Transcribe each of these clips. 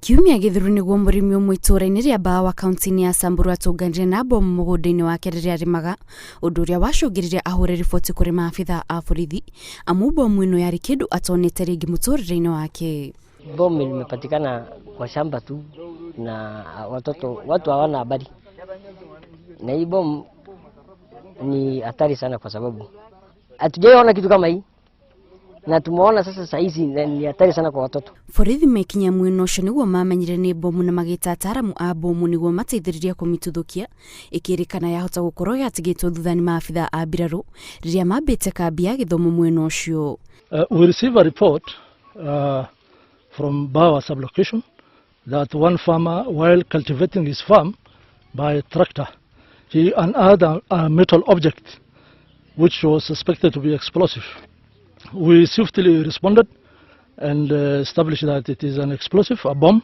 Kiumia githuru niguo murimi umwe itũra-inĩ rĩa Bawa kaunti-inĩ ya Samburu atũnganire na bomu mũgũnda-inĩ wake rĩrĩa arimaga, ũndũ ũrĩa wacũngĩrĩirie ahũre riboti kũrĩ maabitha a borithi, amu bomu ĩno yarĩ kĩndũ atonete rĩngĩ mũtũrĩre-inĩ wake. Bomu imepatikana kwa shamba tu na watu hawana habari. Na hii bomu ni hatari sana kwa sababu hatujaona kitu kama hii. Na tumeona sasa hizi ni hatari sana kwa watoto. Borithi mekinya mwena ũcio nĩguo mamenyire nĩ bomu na magĩta ataramu a bomu nĩguo mateithĩrĩria kũmitũthũkia, ĩkĩrĩkana yahota gũkorwo yatigĩtwo thutha nĩ maabitha a mbirarũ rĩrĩa mambĩte kambi ya gĩthomo mwena ũcio. We receive a report from Bawa sublocation that one farmer, while cultivating his farm by tractor, he unearthed a metal object which was suspected to be explosive. We swiftly responded and established that it is an explosive, a bomb,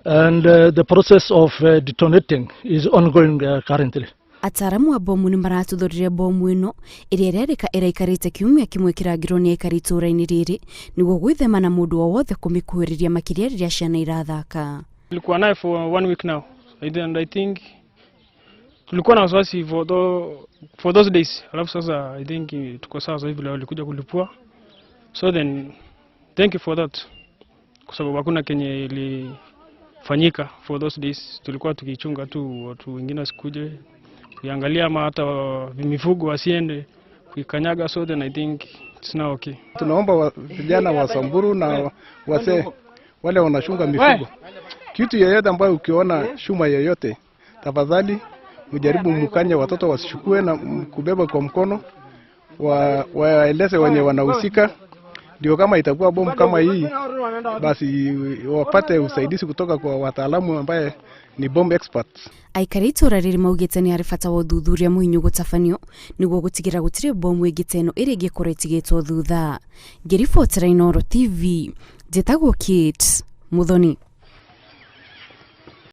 and the process of detonating is ongoing currently. Ataramu a bomu nĩ maratũthũrire bomu ĩno ĩrĩa ĩraikarĩte kiumia kĩmwe kĩrangĩrwo nĩ aikari itũra-inĩ rĩrĩ nĩguo gwĩthema na mũndũ o wothe kũmĩkuhĩrĩria makĩria rĩrĩa ciana irathaka. Tulikuwa naye for 1 week now, and I think tulikuwa na wasiwasi for those days. Alafu sasa I think tuko sawa sasa hivi, walikuja kulipua, so then thank you for that, kwa sababu hakuna kenye ilifanyika for those days. Tulikuwa tukichunga tu watu wengine wasikuje kuangalia, ama hata mifugo wasiende kuikanyaga, so then I think it's now okay. Tunaomba vijana wa Samburu na wase wale wanashunga mifugo, kitu yoyote ambayo ukiona shuma yoyote, tafadhali mjaribu mkanye watoto wasishukue na kubeba kwa mkono, waeleze wenye wanahusika, ndio kama itakuwa bomu kama hii basi wapate usaidizi kutoka kwa wataalamu ambaye ni bomb experts. Aikari itũra rĩrĩ maugĩte nĩ harĩ bata wa ũthuthuria mũhinyu gũtabanio nĩguo gũtigĩra gũtirĩ bomu ĩngĩ ta ĩno ĩrĩa ĩngĩkorwo ĩtigĩtwo thutha. Ngĩribotera Inooro TV, njĩtagwo Kate Muthoni.